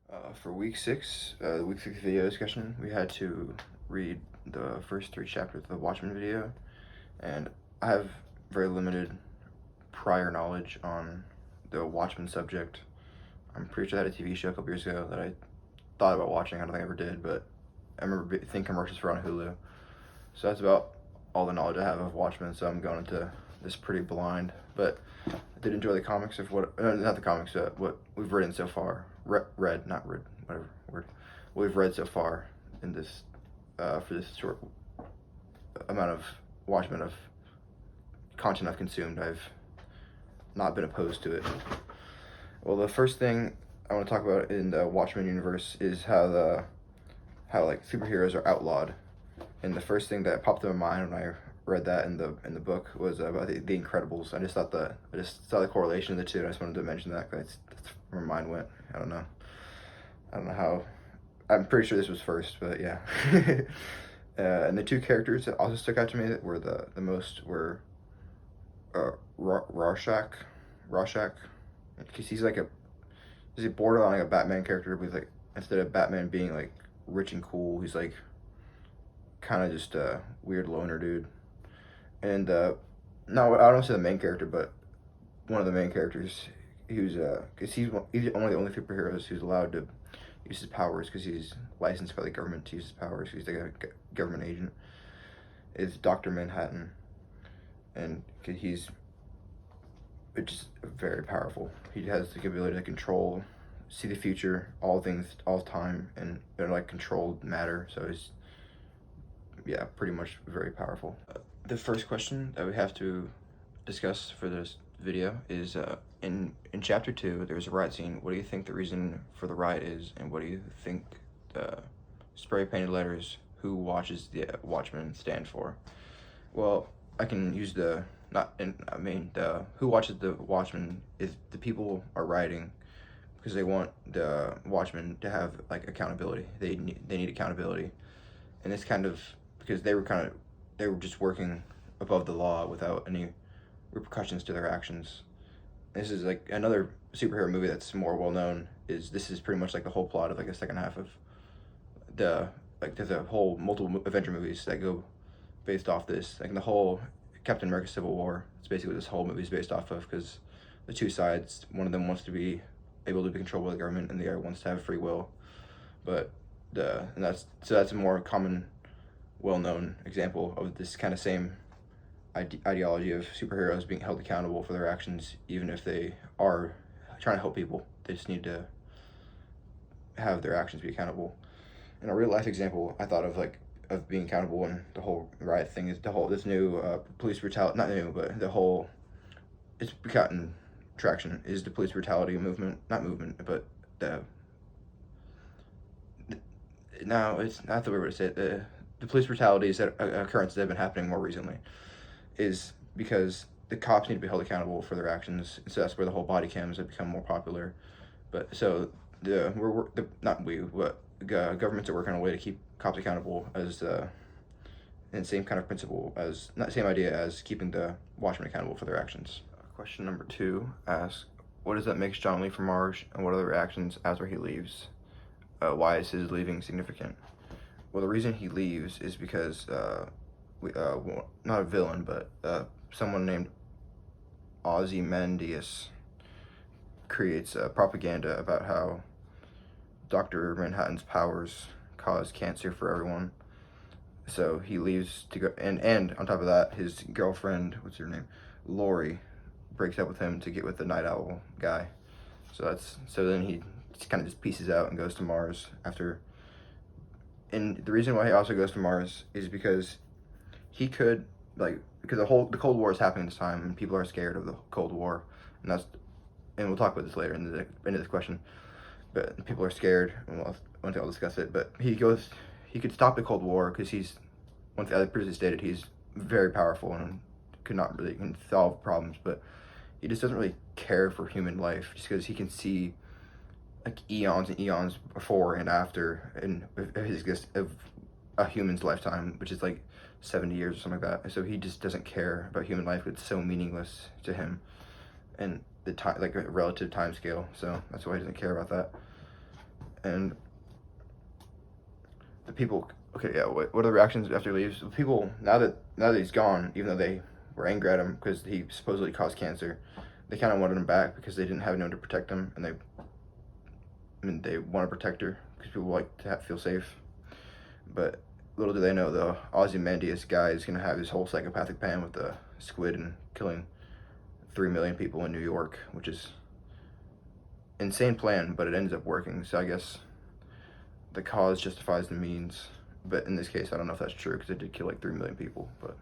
For the week 6 video discussion, we had to read the first 3 chapters of the Watchmen video, and I have very limited prior knowledge on the Watchmen subject. I'm pretty sure I had a TV show a couple years ago that I thought about watching. I don't think I ever did, but I remember thinking commercials for on Hulu. So that's about all the knowledge I have of Watchmen, so I'm going into this pretty blind. But I did enjoy the comics of not the comics, what we've written so far. Not read, whatever word. What we've read so far in this, for this short amount of Watchmen of content I've consumed. I've not been opposed to it. Well, the first thing I want to talk about in the Watchmen universe is how like superheroes are outlawed. And the first thing that popped in my mind when I read that in the book was about the Incredibles. I just saw the correlation of the two, and I just wanted to mention that because that's where my mind went. I don't know how. I'm pretty sure this was first, but yeah. And the two characters that also stuck out to me that were the most were Rorschach, because he's a borderline like a Batman character, but like instead of Batman being like rich and cool, he's like kind of just a weird loner dude. And no, I don't say the main character, but one of the main characters. Because he's one of the only superheroes who's allowed to use his powers because he's licensed by the government to use his powers. He's like a government agent. Is Dr. Manhattan, and he's just very powerful. He has the ability to control, see the future, all things, all time, and they're like controlled matter. So he's pretty much very powerful. The first question that we have to discuss for this video is in chapter 2 there's a riot scene. What do you think the reason for the riot is, and what do you think the spray painted letters "Who watches the Watchmen" stand for? Well, I can use the "Who watches the Watchmen" is the people are rioting because they want the Watchmen to have like accountability. They need accountability, and it's kind of because they were just working above the law without any repercussions to their actions. This is like another superhero movie that's more well known. This is pretty much like the whole plot of like the second half of there's a whole multiple Avenger movies that go based off this. Like the whole Captain America Civil War, it's basically what this whole movie is based off of, because the two sides, one of them wants to be able to be controlled by the government and the other wants to have free will. But that's a more common, well-known example of this kind of same ideology of superheroes being held accountable for their actions, even if they are trying to help people. They just need to have their actions be accountable. In a real life example, I thought of being accountable, and the whole riot thing is this new police brutality, not new, but it's gotten traction, is the police brutality movement, not movement, but no, it's not the way to say it. The police brutalities that occurrences that have been happening more recently is because the cops need to be held accountable for their actions. So that's where the whole body cams have become more popular. But so governments are working on a way to keep cops accountable and same kind of principle as, not same idea as keeping the Watchmen accountable for their actions. Question number 2 asks, what is that makes John leave for Mars, and what are the reactions after he leaves? Why is his leaving significant? Well, the reason he leaves is because not a villain, but someone named Ozymandias creates propaganda about how Dr. Manhattan's powers cause cancer for everyone. So he leaves to go, and on top of that, his girlfriend, what's her name, Lori, breaks up with him to get with the Night Owl guy. So then he kind of just pieces out and goes to Mars after. And the reason why he also goes to Mars is because because the Cold War is happening this time, and people are scared of the Cold War, and we'll talk about this later in the end of this question. But people are scared, and one day I'll discuss it. But he could stop the Cold War because one thing I previously stated, he's very powerful and can solve problems, but he just doesn't really care for human life, just because he can see like eons and eons before and after of a human's lifetime, which is like 70 years or something like that. So he just doesn't care about human life. It's so meaningless to him, and the time, like a relative time scale. So that's why he doesn't care about that. And the people, okay, yeah, what are the reactions after he leaves? The people, now that he's gone, even though they were angry at him because he supposedly caused cancer, they kind of wanted him back because they didn't have anyone to protect him, and they want to protect her because people like to feel safe. But little do they know, the Ozymandias guy is going to have his whole psychopathic plan with the squid and killing 3 million people in New York, which is insane plan, but it ends up working. So I guess the cause justifies the means. But in this case, I don't know if that's true because it did kill like 3 million people. But